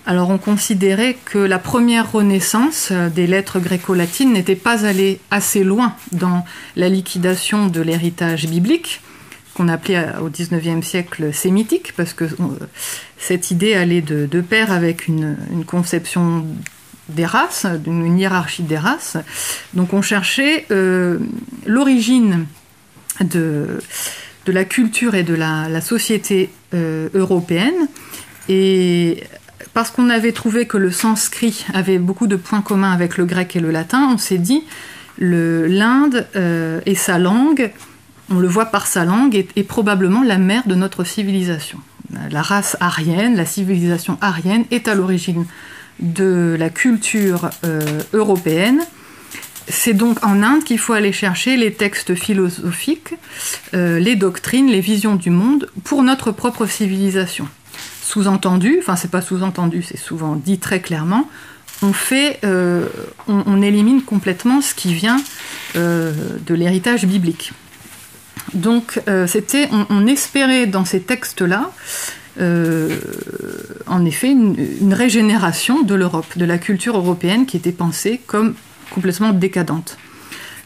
Alors on considérait que la première renaissance des lettres gréco-latines n'était pas allée assez loin dans la liquidation de l'héritage biblique, qu'on appelait au XIXe siècle sémitique, parce que cette idée allait de pair avec une conception des races, une hiérarchie des races. Donc on cherchait l'origine de la culture et de la société européenne Et parce qu'on avait trouvé que le sanskrit avait beaucoup de points communs avec le grec et le latin, on s'est dit l'Inde et sa langue, on le voit par sa langue, est probablement la mère de notre civilisation. La race aryenne, la civilisation aryenne est à l'origine de la culture européenne. C'est donc en Inde qu'il faut aller chercher les textes philosophiques, les doctrines, les visions du monde pour notre propre civilisation. Sous-entendu, enfin c'est pas sous-entendu, c'est souvent dit très clairement, on élimine complètement ce qui vient de l'héritage biblique. Donc on espérait dans ces textes-là en effet une régénération de l'Europe, de la culture européenne qui était pensée comme complètement décadente.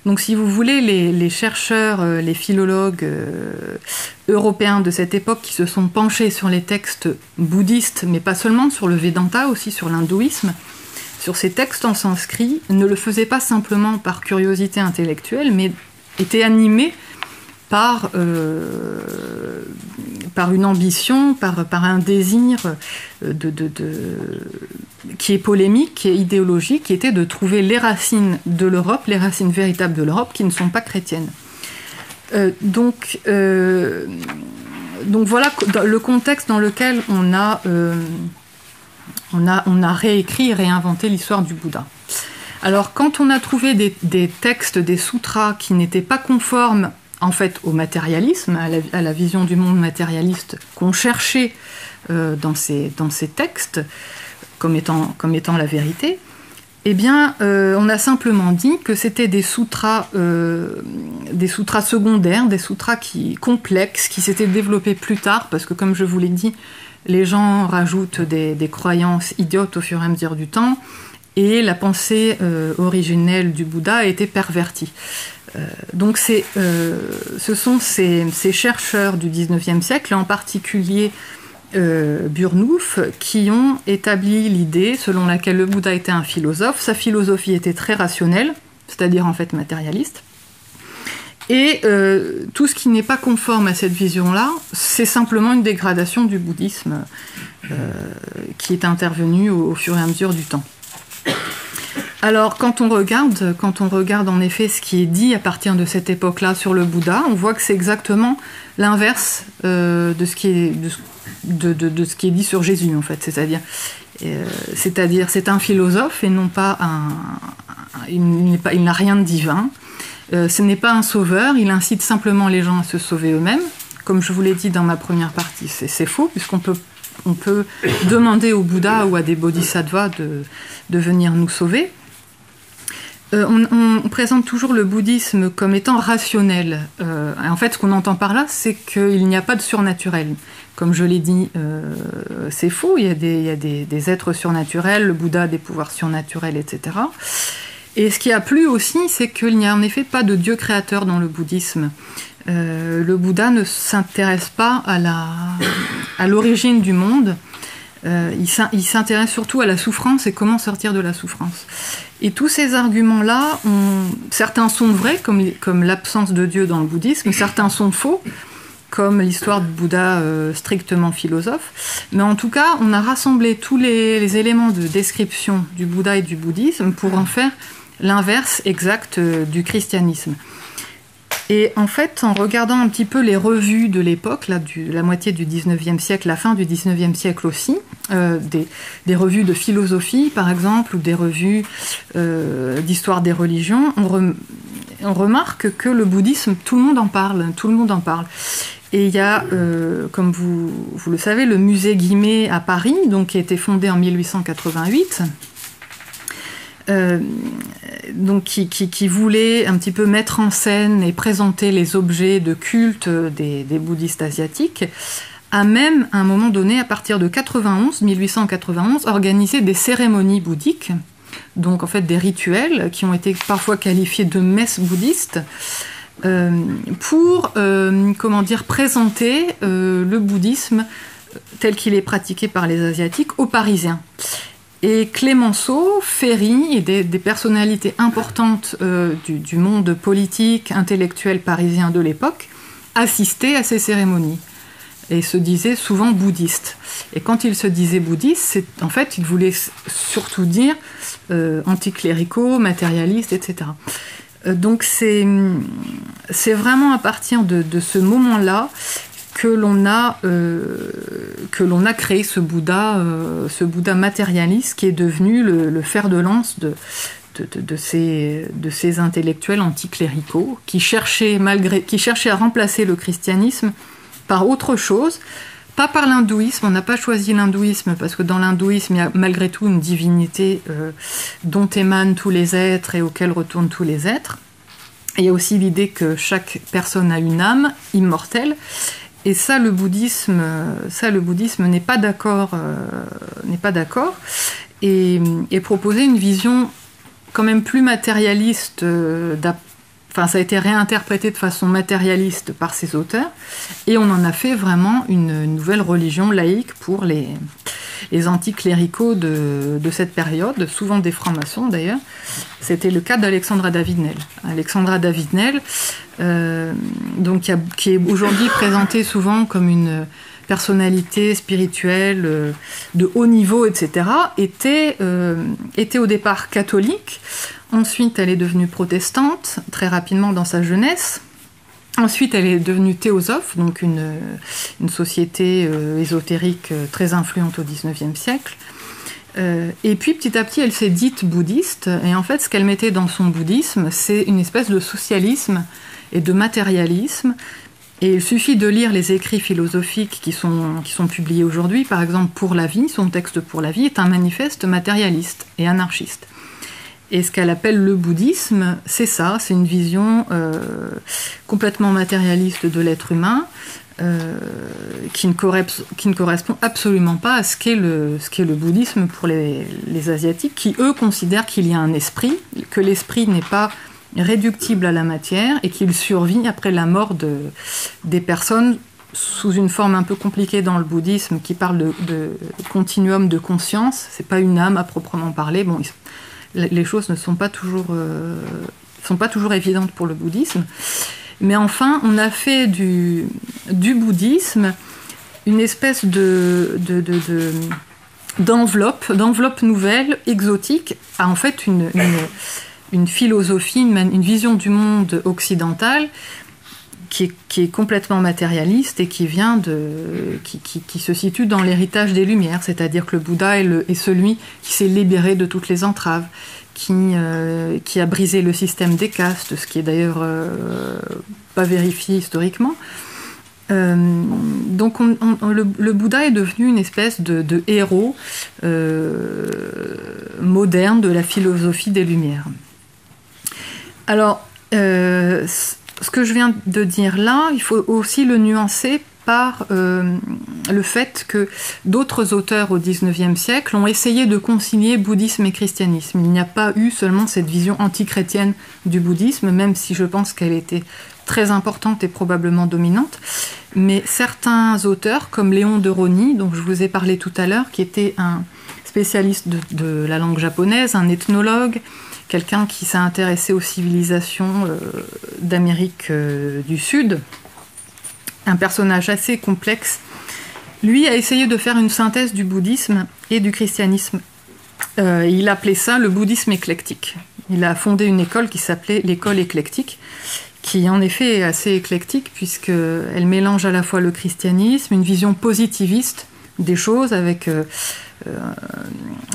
Donc si vous voulez, les chercheurs, les philologues européens de cette époque qui se sont penchés sur les textes bouddhistes, mais pas seulement, sur le Vedanta, aussi sur l'hindouisme, sur ces textes en sanskrit, ne le faisaient pas simplement par curiosité intellectuelle, mais étaient animés par une ambition, par un désir qui est polémique, qui est idéologique, qui était de trouver les racines de l'Europe, les racines véritables de l'Europe, qui ne sont pas chrétiennes. Donc voilà le contexte dans lequel on a réécrit et réinventé l'histoire du Bouddha. Alors quand on a trouvé des textes, des sutras qui n'étaient pas conformes en fait au matérialisme, à la vision du monde matérialiste qu'on cherchait dans ces textes comme étant la vérité, eh bien on a simplement dit que c'était des sutras secondaires, des sutras complexes qui s'étaient développés plus tard, parce que comme je vous l'ai dit, les gens rajoutent des croyances idiotes au fur et à mesure du temps, et la pensée originelle du Bouddha a été pervertie. Donc ce sont ces chercheurs du XIXe siècle, en particulier Burnouf, qui ont établi l'idée selon laquelle le Bouddha était un philosophe. Sa philosophie était très rationnelle, c'est-à-dire en fait matérialiste. Et tout ce qui n'est pas conforme à cette vision-là, c'est simplement une dégradation du bouddhisme qui est intervenue au fur et à mesure du temps. Alors, quand on regarde en effet ce qui est dit à partir de cette époque-là sur le Bouddha, on voit que c'est exactement l'inverse de ce qui est dit sur Jésus, en fait. C'est-à-dire, c'est un philosophe et non pas il n'a rien de divin. Ce n'est pas un sauveur, il incite simplement les gens à se sauver eux-mêmes. Comme je vous l'ai dit dans ma première partie, c'est faux, puisqu'on peut demander au Bouddha ou à des bodhisattvas de venir nous sauver. On présente toujours le bouddhisme comme étant rationnel. En fait, ce qu'on entend par là, c'est qu'il n'y a pas de surnaturel. Comme je l'ai dit, c'est faux, il y a des êtres surnaturels, le Bouddha a des pouvoirs surnaturels, etc. Et ce qui a plu aussi, c'est qu'il n'y a en effet pas de Dieu créateur dans le bouddhisme. Le Bouddha ne s'intéresse pas à l'origine du monde. Il s'intéresse surtout à la souffrance et comment sortir de la souffrance. Et tous ces arguments-là, certains sont vrais, comme l'absence de Dieu dans le bouddhisme, certains sont faux, comme l'histoire du Bouddha strictement philosophe. Mais en tout cas, on a rassemblé tous les éléments de description du Bouddha et du bouddhisme pour en faire l'inverse exact du christianisme. Et en fait, en regardant un petit peu les revues de l'époque, la moitié du 19e siècle, la fin du 19e siècle aussi, des revues de philosophie par exemple, ou des revues d'histoire des religions, on remarque que le bouddhisme, tout le monde en parle. Et il y a, comme vous le savez, le musée Guimet à Paris, donc, qui a été fondé en 1888, donc qui voulait un petit peu mettre en scène et présenter les objets de culte des bouddhistes asiatiques, a même, à un moment donné, à partir de 1891, organisé des cérémonies bouddhiques, donc en fait des rituels qui ont été parfois qualifiés de messes bouddhistes, pour présenter le bouddhisme tel qu'il est pratiqué par les Asiatiques aux Parisiens. Et Clémenceau, Ferry et des personnalités importantes du monde politique, intellectuel parisien de l'époque assistaient à ces cérémonies. et se disait souvent bouddhiste. Et quand il se disait bouddhiste, en fait, il voulait surtout dire anticléricaux, matérialistes, etc. Donc c'est vraiment à partir de ce moment-là que l'on a créé ce Bouddha matérialiste qui est devenu le fer de lance de ces intellectuels anticléricaux qui cherchaient à remplacer le christianisme par autre chose, pas par l'hindouisme. On n'a pas choisi l'hindouisme parce que dans l'hindouisme, il y a malgré tout une divinité dont émanent tous les êtres et auquel retournent tous les êtres. Et il y a aussi l'idée que chaque personne a une âme immortelle. Et ça, le bouddhisme n'est pas d'accord, et proposait une vision quand même plus matérialiste. Ça a été réinterprété de façon matérialiste par ces auteurs, et on en a fait vraiment une nouvelle religion laïque pour les anticléricaux de cette période, souvent des francs-maçons d'ailleurs. C'était le cas d'Alexandra David-Néel. Alexandra David-Néel, qui est aujourd'hui présentée souvent comme une personnalité spirituelle de haut niveau, etc., était au départ catholique. Ensuite, elle est devenue protestante, très rapidement dans sa jeunesse. Ensuite, elle est devenue théosophe, donc une société ésotérique très influente au XIXe siècle. Et puis, petit à petit, elle s'est dite bouddhiste. Et en fait, ce qu'elle mettait dans son bouddhisme, c'est une espèce de socialisme et de matérialisme. Et il suffit de lire les écrits philosophiques qui sont publiés aujourd'hui. Par exemple, Pour la vie, son texte Pour la vie est un manifeste matérialiste et anarchiste. Et ce qu'elle appelle le bouddhisme, c'est ça, c'est une vision complètement matérialiste de l'être humain, qui ne correspond absolument pas à ce qu'est le bouddhisme pour les Asiatiques, qui eux considèrent qu'il y a un esprit, que l'esprit n'est pas réductible à la matière et qu'il survit après la mort des personnes sous une forme un peu compliquée dans le bouddhisme qui parle de continuum de conscience. C'est pas une âme à proprement parler. Bon, les choses ne sont pas toujours évidentes pour le bouddhisme. Mais enfin, on a fait du bouddhisme une espèce d'enveloppe nouvelle, exotique, à en fait une philosophie, une vision du monde occidental qui est complètement matérialiste et qui se situe dans l'héritage des Lumières, c'est-à-dire que le Bouddha est celui qui s'est libéré de toutes les entraves, qui a brisé le système des castes, ce qui est d'ailleurs pas vérifié historiquement. Donc le Bouddha est devenu une espèce de héros moderne de la philosophie des Lumières. Alors, ce que je viens de dire là, il faut aussi le nuancer par le fait que d'autres auteurs au XIXe siècle ont essayé de concilier bouddhisme et christianisme. Il n'y a pas eu seulement cette vision antichrétienne du bouddhisme, même si je pense qu'elle était très importante et probablement dominante. Mais certains auteurs, comme Léon de Rosny, dont je vous ai parlé tout à l'heure, qui était un spécialiste de la langue japonaise, un ethnologue, quelqu'un qui s'est intéressé aux civilisations d'Amérique du Sud, un personnage assez complexe, lui a essayé de faire une synthèse du bouddhisme et du christianisme. Il appelait ça le bouddhisme éclectique. Il a fondé une école qui s'appelait l'école éclectique, qui en effet est assez éclectique puisqu'elle mélange à la fois le christianisme, une vision positiviste des choses avec...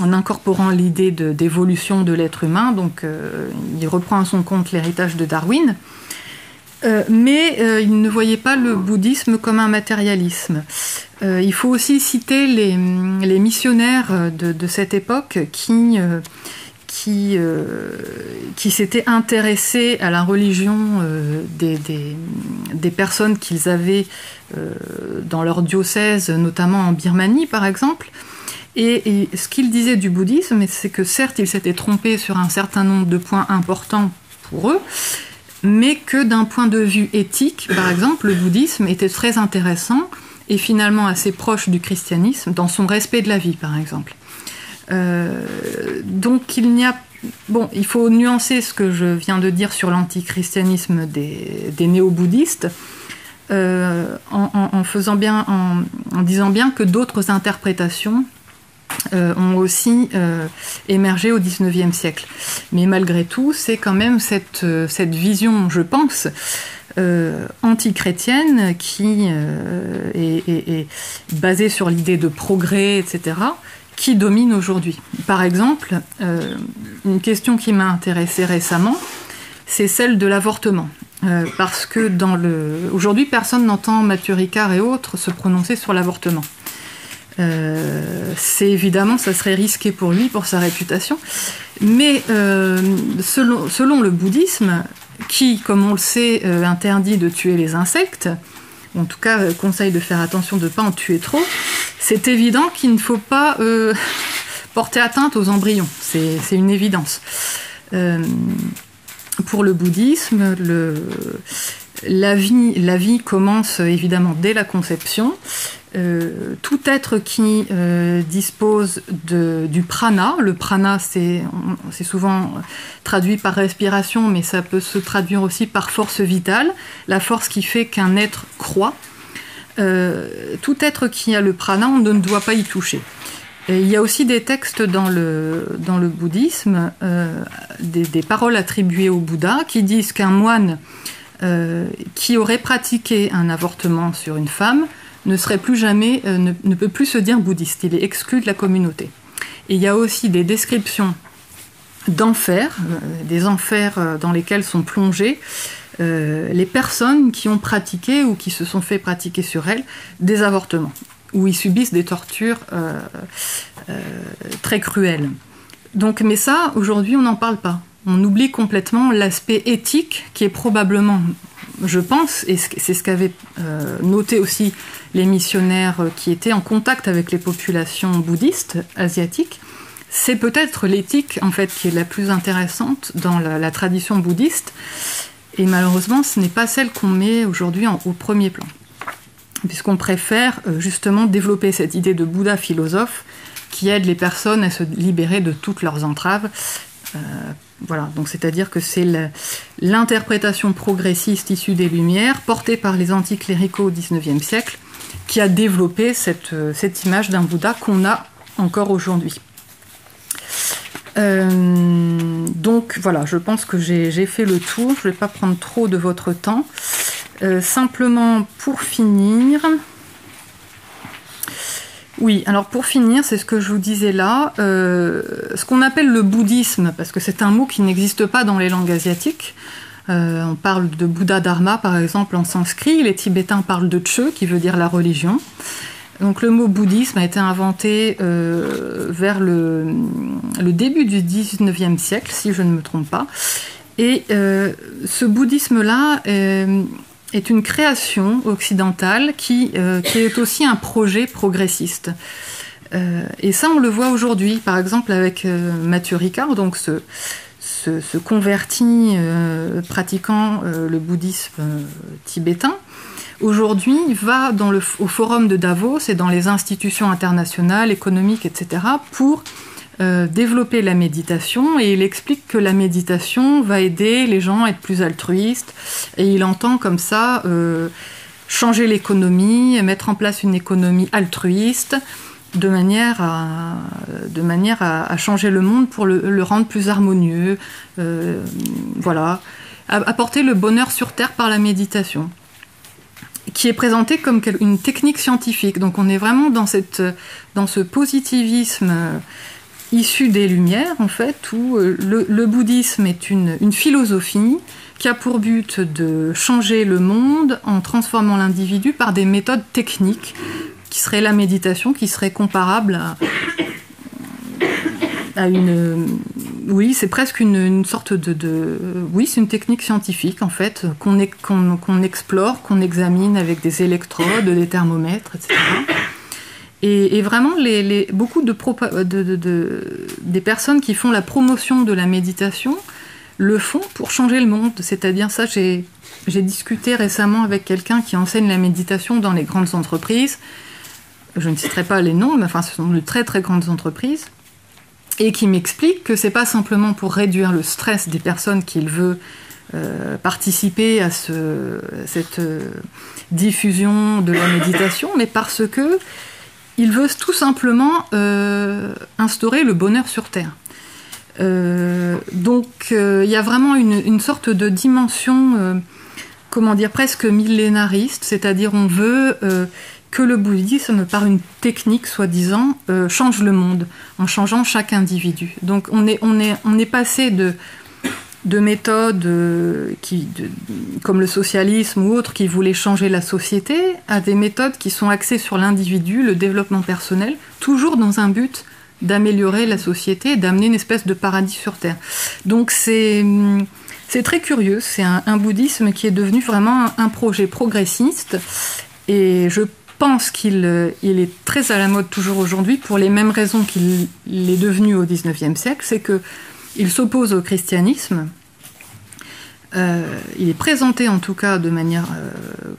en incorporant l'idée d'évolution de l'être humain, donc il reprend à son compte l'héritage de Darwin, mais il ne voyait pas le bouddhisme comme un matérialisme. Il faut aussi citer les missionnaires de cette époque qui s'étaient intéressés à la religion des personnes qu'ils avaient dans leur diocèse, notamment en Birmanie par exemple. Et ce qu'il disait du bouddhisme, c'est que certes, il s'était trompé sur un certain nombre de points importants pour eux, mais que d'un point de vue éthique, par exemple, le bouddhisme était très intéressant et finalement assez proche du christianisme dans son respect de la vie, par exemple. Donc il faut nuancer ce que je viens de dire sur l'antichristianisme des néo-bouddhistes. en disant bien que d'autres interprétations ont aussi émergé au XIXe siècle. Mais malgré tout, c'est quand même cette vision, je pense, anti-chrétienne qui est basée sur l'idée de progrès, etc., qui domine aujourd'hui. Par exemple, une question qui m'a intéressée récemment, c'est celle de l'avortement. Parce que aujourd'hui, personne n'entend Mathieu Ricard et autres se prononcer sur l'avortement. C'est évidemment, ça serait risqué pour lui, pour sa réputation. Mais selon le bouddhisme, qui, comme on le sait, interdit de tuer les insectes, ou en tout cas conseille de faire attention de ne pas en tuer trop, c'est évident qu'il ne faut pas porter atteinte aux embryons. C'est une évidence. Pour le bouddhisme, la vie commence évidemment dès la conception. Tout être qui dispose du prana, le prana c'est souvent traduit par respiration, mais ça peut se traduire aussi par force vitale, la force qui fait qu'un être croît. Tout être qui a le prana, on ne doit pas y toucher. Et il y a aussi des textes dans le bouddhisme, des paroles attribuées au Bouddha, qui disent qu'un moine qui aurait pratiqué un avortement sur une femme ne serait plus jamais, ne peut plus se dire bouddhiste, il est exclu de la communauté. Et il y a aussi des descriptions d'enfers, des enfers dans lesquels sont plongées les personnes qui ont pratiqué ou qui se sont fait pratiquer sur elles des avortements, où ils subissent des tortures très cruelles. Donc, mais ça, aujourd'hui, on n'en parle pas. On oublie complètement l'aspect éthique qui est probablement, je pense, et c'est ce qu'avaient noté aussi les missionnaires qui étaient en contact avec les populations bouddhistes asiatiques, c'est peut-être l'éthique en fait qui est la plus intéressante dans la tradition bouddhiste, et malheureusement ce n'est pas celle qu'on met aujourd'hui au premier plan, puisqu'on préfère justement développer cette idée de Bouddha philosophe qui aide les personnes à se libérer de toutes leurs entraves. Voilà, donc c'est-à-dire que c'est l'interprétation progressiste issue des Lumières, portée par les anticléricaux au XIXe siècle, qui a développé cette image d'un Bouddha qu'on a encore aujourd'hui. Donc voilà, je pense que j'ai fait le tour, je ne vais pas prendre trop de votre temps. Simplement pour finir... Oui, alors pour finir, c'est ce que je vous disais là, ce qu'on appelle le bouddhisme, parce que c'est un mot qui n'existe pas dans les langues asiatiques. On parle de Bouddha Dharma, par exemple, en sanskrit. Les Tibétains parlent de Che, qui veut dire la religion. Donc le mot bouddhisme a été inventé vers le début du XIXe siècle, si je ne me trompe pas. Et ce bouddhisme-là est une création occidentale qui est aussi un projet progressiste. Et ça, on le voit aujourd'hui, par exemple avec Mathieu Ricard, donc ce converti pratiquant le bouddhisme tibétain. Aujourd'hui, il va au forum de Davos et dans les institutions internationales, économiques, etc., pour développer la méditation, et il explique que la méditation va aider les gens à être plus altruistes, et il entend comme ça changer l'économie, mettre en place une économie altruiste de manière à changer le monde pour le rendre plus harmonieux, voilà, apporter le bonheur sur terre par la méditation, qui est présentée comme une technique scientifique. Donc on est vraiment dans ce positivisme issu des Lumières, en fait, où le bouddhisme est une philosophie qui a pour but de changer le monde en transformant l'individu par des méthodes techniques, qui serait la méditation, qui serait comparable à une... Oui, c'est presque une sorte oui, c'est une technique scientifique, en fait, qu'on explore, qu'on examine avec des électrodes, des thermomètres, etc. Et vraiment, beaucoup des personnes qui font la promotion de la méditation le font pour changer le monde. C'est-à-dire, ça, j'ai discuté récemment avec quelqu'un qui enseigne la méditation dans les grandes entreprises. Je ne citerai pas les noms, mais enfin, ce sont de très très grandes entreprises. Et qui m'explique que c'est pas simplement pour réduire le stress des personnes qu'il veut participer à cette diffusion de la méditation, mais parce que il veut tout simplement instaurer le bonheur sur Terre. Donc il y a vraiment une sorte de dimension, presque millénariste, c'est-à-dire on veut que le bouddhisme, par une technique soi-disant, change le monde, en changeant chaque individu. Donc on est passé de méthodes comme le socialisme ou autres qui voulaient changer la société, à des méthodes qui sont axées sur l'individu, le développement personnel, toujours dans un but d'améliorer la société, d'amener une espèce de paradis sur Terre. Donc c'est très curieux, c'est un bouddhisme qui est devenu vraiment un projet progressiste, et je pense qu'il est très à la mode toujours aujourd'hui pour les mêmes raisons qu'il est devenu au XIXe siècle, c'est qu'il s'oppose au christianisme. Il est présenté en tout cas de manière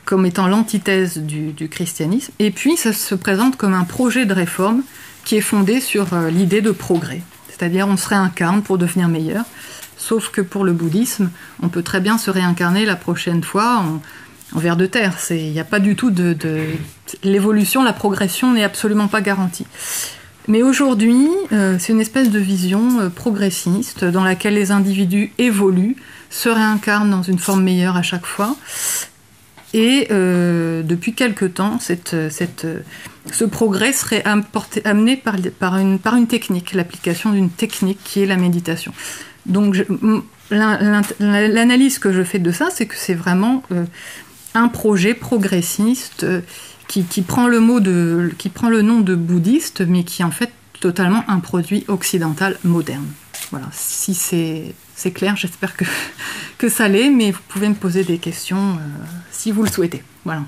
comme étant l'antithèse du christianisme, et puis ça se présente comme un projet de réforme qui est fondé sur l'idée de progrès, c'est-à-dire on se réincarne pour devenir meilleur, sauf que pour le bouddhisme, on peut très bien se réincarner la prochaine fois en ver de terre. Il n'y a pas du tout l'évolution, la progression n'est absolument pas garantie. Mais aujourd'hui, c'est une espèce de vision progressiste dans laquelle les individus évoluent, se réincarnent dans une forme meilleure à chaque fois. Et depuis quelque temps, ce progrès serait amené par une technique, l'application d'une technique qui est la méditation. Donc l'analyse que je fais de ça, c'est que c'est vraiment un projet progressiste qui prend le nom de bouddhiste, mais qui est en fait totalement un produit occidental moderne. Voilà, si c'est clair, j'espère que ça l'est, mais vous pouvez me poser des questions si vous le souhaitez. Voilà.